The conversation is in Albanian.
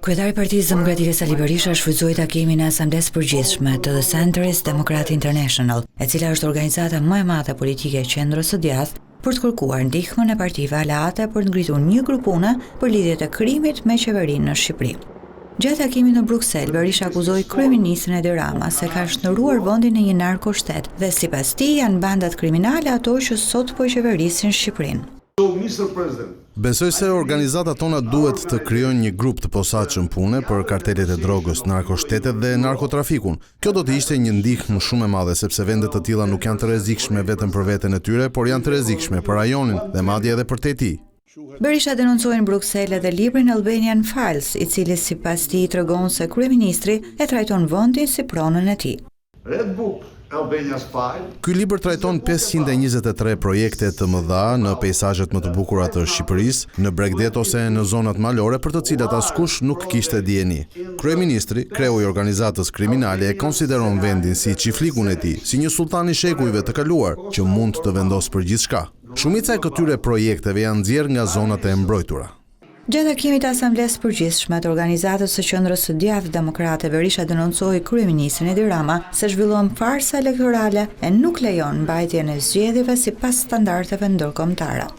Kryetari i Partisë Demokratike Sali Berisha shfrytëzoi takimin e Asamblesë Përgjithshme të The Centrist Democrat International, e cila është organizata më e madhe politike e qendrës së djathtë, për të kërkuar ndihmën e partive aleate për të ngritur një grup pune për lidhjet e krimit me qeverinë në Shqipëri. Gjatë takimit në Bruksel, Berisha akuzoi kryeministrin Edi Rama se ka shndërruar vendin në një narkoshtet dhe sipas tij janë bandat kriminale ato që sot po qeverisin Shqipërinë. Besoj se organizatat tona duhet të krijojnë një grup të posaçëm pune për kartelet e drogës, narkoshtetet dhe narkotrafikun. Kjo do të ishte një ndihmë shumë e madhe sepse vendet të tilla nuk janë të rrezikshme vetëm për veten e tyre, por janë të rrezikshme për rajonin dhe madje edhe për TT. Berisha denoncoi në Bruksel edhe librin Albanian Files, i cili sipas tij tregon se kryeministri e trajton vendin si pronën e tij. Ky libër trajton 523 projekte të mëdha në peizazhet më të bukura të Shqipërisë, në bregdet ose në zonat malore për të cilat askush nuk kishte dijeni. Kryeministri, kreu i organizatës kriminale, e konsideron vendin si çiflikun e tij, si një sultan i shekujve të kaluar që mund të vendosë për gjithçka. Shumica e këtyre projekteve janë nxjerrë nga zonat e mbrojtura. Gjatë takimit të Asamblesë Përgjithshme të organizatës së qendrës së djathtë demokrate, Berisha denoncoi kryeministrin Edi Rama se zhvillon farsa elektorale e nuk lejon mbajtjen e zgjedhjeve sipas standardeve ndërkombëtare.